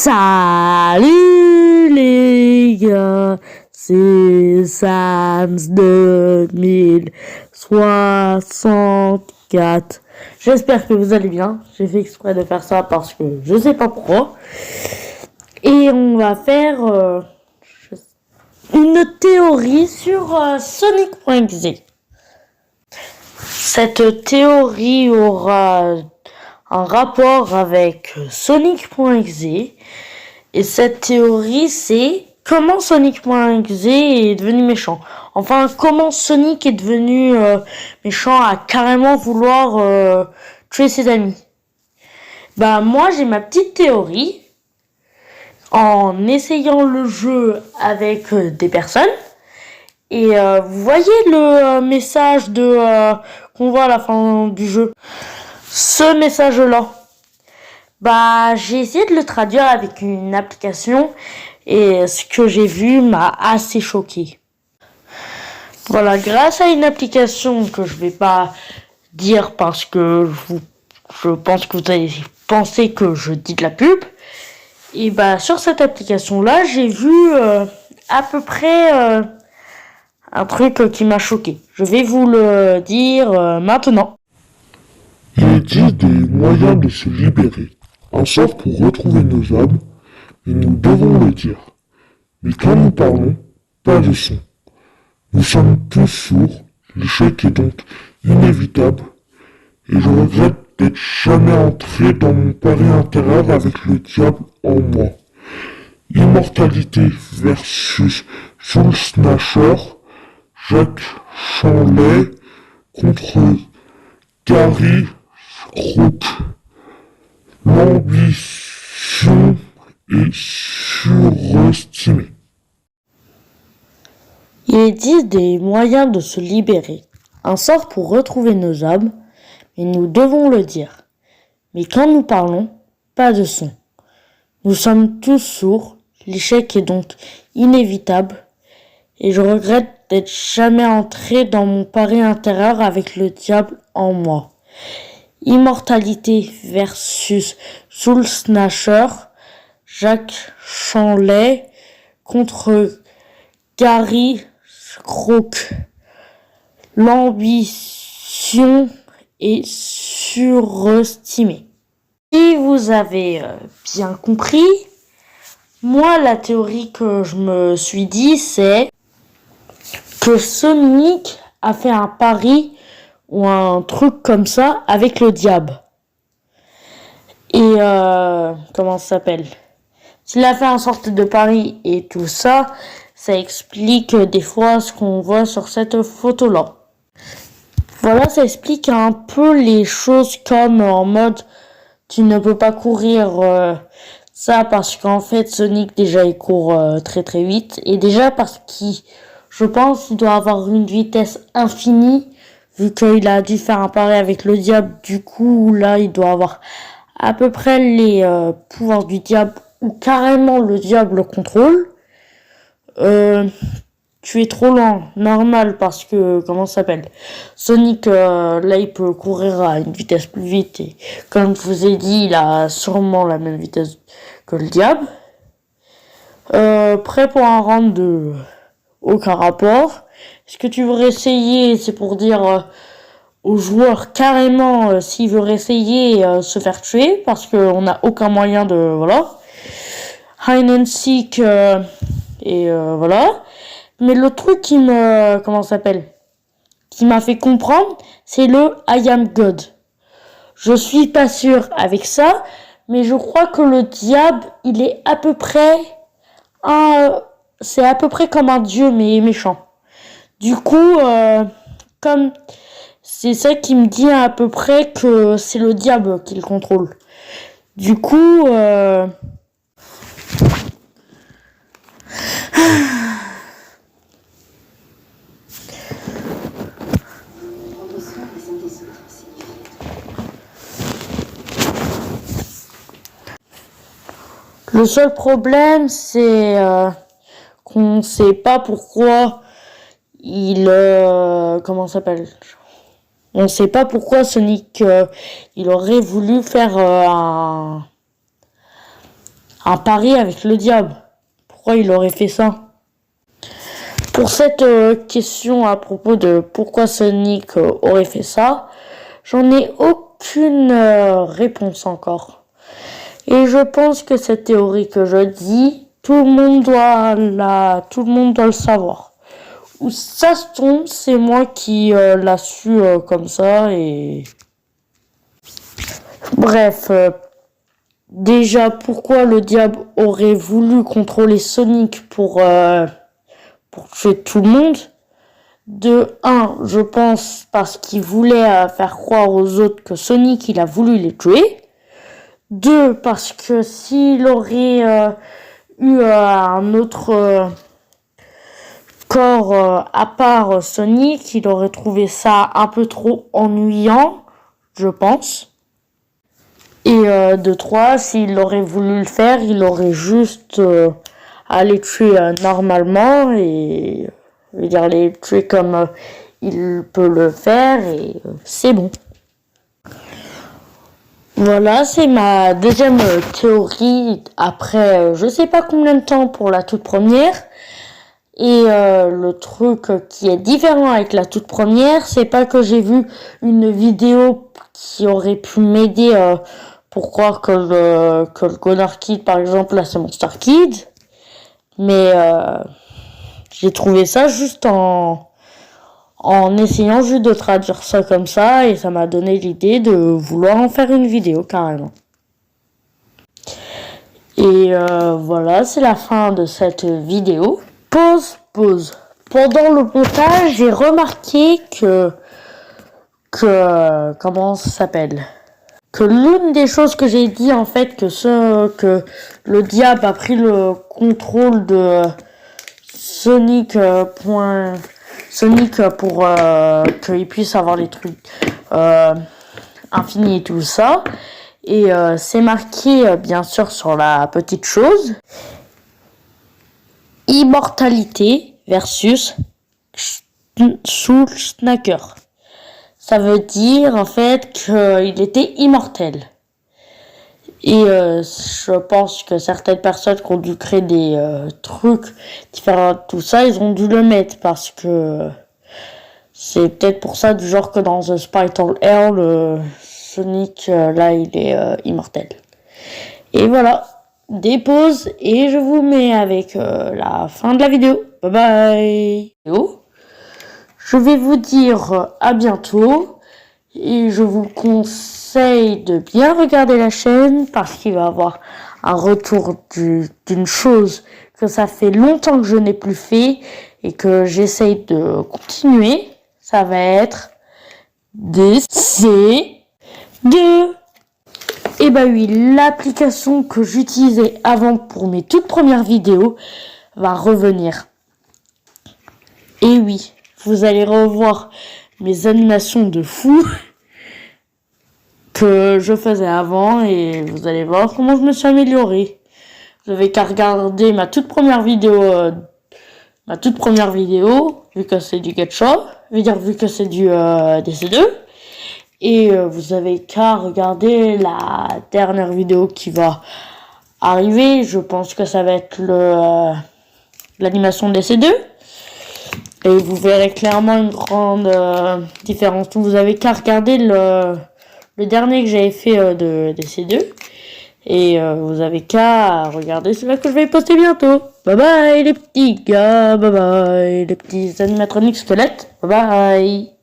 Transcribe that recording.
Salut les gars, c'est Sans 2064. J'espère que vous allez bien. J'ai fait exprès de faire ça parce que je sais pas pourquoi. Et on va faire une théorie sur Sonic.exe. Cette théorie aura un rapport avec Sonic.exe. Et cette théorie, c'est comment Sonic.exe est devenu méchant. Enfin, comment Sonic est devenu méchant à carrément vouloir tuer ses amis. Bah moi, j'ai ma petite théorie. En essayant le jeu avec des personnes. Et vous voyez le message qu'on voit à la fin du jeu. Ce message-là. Bah, j'ai essayé de le traduire avec une application et ce que j'ai vu m'a assez choqué. Voilà, grâce à une application que je vais pas dire parce que je pense que vous allez penser que je dis de la pub. Et bah, sur cette application-là, j'ai vu à peu près un truc qui m'a choqué. Je vais vous le dire maintenant. Il existe des moyens de se libérer, un sort pour retrouver nos âmes, et nous devons le dire. Mais quand nous parlons, pas de son. Nous sommes tous sourds, l'échec est donc inévitable, et je regrette d'être jamais entré dans mon pari intérieur avec le diable en moi. Immortalité versus Soul Snatcher, Jacques Chanlet contre Gary Crook. L'ambition est surestimée. Il existe des moyens de se libérer, un sort pour retrouver nos âmes, mais nous devons le dire. Mais quand nous parlons, pas de son. Nous sommes tous sourds, l'échec est donc inévitable, et je regrette d'être jamais entré dans mon pari intérieur avec le diable en moi. Immortalité versus Soul Snatcher, Jacques Chanlet contre Gary Crook. L'ambition est surestimée. Si vous avez bien compris, moi la théorie que je me suis dit c'est que Sonic a fait un pari ou un truc comme ça avec le diable. Et comment ça s'appelle? S'il a fait un sorte de pari et tout ça, ça explique des fois ce qu'on voit sur cette photo-là. Voilà, ça explique un peu les choses comme en mode tu ne peux pas courir ça parce qu'en fait Sonic déjà il court très très vite et déjà parce je pense il doit avoir une vitesse infinie vu qu'il a dû faire un pari avec le diable. Du coup là il doit avoir à peu près les pouvoirs du diable ou carrément le diable le contrôle. Tu es trop lent, normal, parce que, comment ça s'appelle? Sonic, là, il peut courir à une vitesse plus vite, et comme je vous ai dit, il a sûrement la même vitesse que le diable. Prêt pour un round de aucun rapport. Est-ce que tu veux réessayer? C'est pour dire au joueur carrément s'il veut réessayer se faire tuer, parce qu'on n'a aucun moyen de, voilà. Hide and seek, et voilà. Mais le truc qui m'a fait comprendre, c'est le I am God. Je suis pas sûr avec ça, mais je crois que le diable, il est à peu près c'est à peu près comme un dieu, mais méchant. Du coup, comme c'est ça qui me dit à peu près que c'est le diable qui le contrôle. Du coup, le seul problème, c'est qu'on sait pas pourquoi on sait pas pourquoi Sonic il aurait voulu faire un un pari avec le diable. Pourquoi il aurait fait ça? Pour cette question à propos de pourquoi Sonic aurait fait ça, j'en ai aucune réponse encore. Et je pense que cette théorie que je dis, tout le monde doit le savoir. Ou ça se tombe, c'est moi qui l'a su comme ça et... Bref, déjà, pourquoi le diable aurait voulu contrôler Sonic pour tuer tout le monde? De un, je pense parce qu'il voulait faire croire aux autres que Sonic, il a voulu les tuer. Deux, parce que s'il aurait eu un autre corps à part Sonic, il aurait trouvé ça un peu trop ennuyant, je pense. Et de trois, s'il aurait voulu le faire, il aurait juste à les tuer normalement et je veux dire les tuer comme il peut le faire et c'est bon. Voilà, c'est ma deuxième théorie après je sais pas combien de temps pour la toute première. Et le truc qui est différent avec la toute première, c'est pas que j'ai vu une vidéo qui aurait pu m'aider pour croire que le Gunnar Kid, par exemple, là c'est Monster Kid. Mais j'ai trouvé ça juste en essayant juste de traduire ça comme ça et ça m'a donné l'idée de vouloir en faire une vidéo carrément. Et voilà, c'est la fin de cette vidéo. Pause. Pendant le montage, j'ai remarqué que comment ça s'appelle? Que l'une des choses que j'ai dit en fait que le diable a pris le contrôle de Sonic pour qu'il puisse avoir les trucs infinis et tout ça. Et c'est marqué bien sûr sur la petite chose. Immortalité versus Soul Snacker. Ça veut dire en fait qu'il était immortel. Et je pense que certaines personnes qui ont dû créer des trucs différents de tout ça, ils ont dû le mettre parce que c'est peut-être pour ça du genre que dans The Spiral Air, Sonic là il est immortel. Et voilà. Dépose et je vous mets avec la fin de la vidéo. Bye bye. Je vais vous dire à bientôt et je vous conseille de bien regarder la chaîne parce qu'il va y avoir un retour d'une chose que ça fait longtemps que je n'ai plus fait et que j'essaye de continuer. Ça va être DC2. Et bah oui, l'application que j'utilisais avant pour mes toutes premières vidéos va revenir. Et oui, vous allez revoir mes animations de fou que je faisais avant et vous allez voir comment je me suis amélioré. Vous avez qu'à regarder ma toute première vidéo, vu que c'est du Gacha, vu que c'est du DC2. Et vous avez qu'à regarder la dernière vidéo qui va arriver. Je pense que ça va être l'animation DC2. Et vous verrez clairement une grande différence. Vous avez qu'à regarder le dernier que j'avais fait de DC2. Et vous avez qu'à regarder celui-là que je vais poster bientôt. Bye bye les petits gars. Bye bye les petits animatroniques squelettes. Bye bye.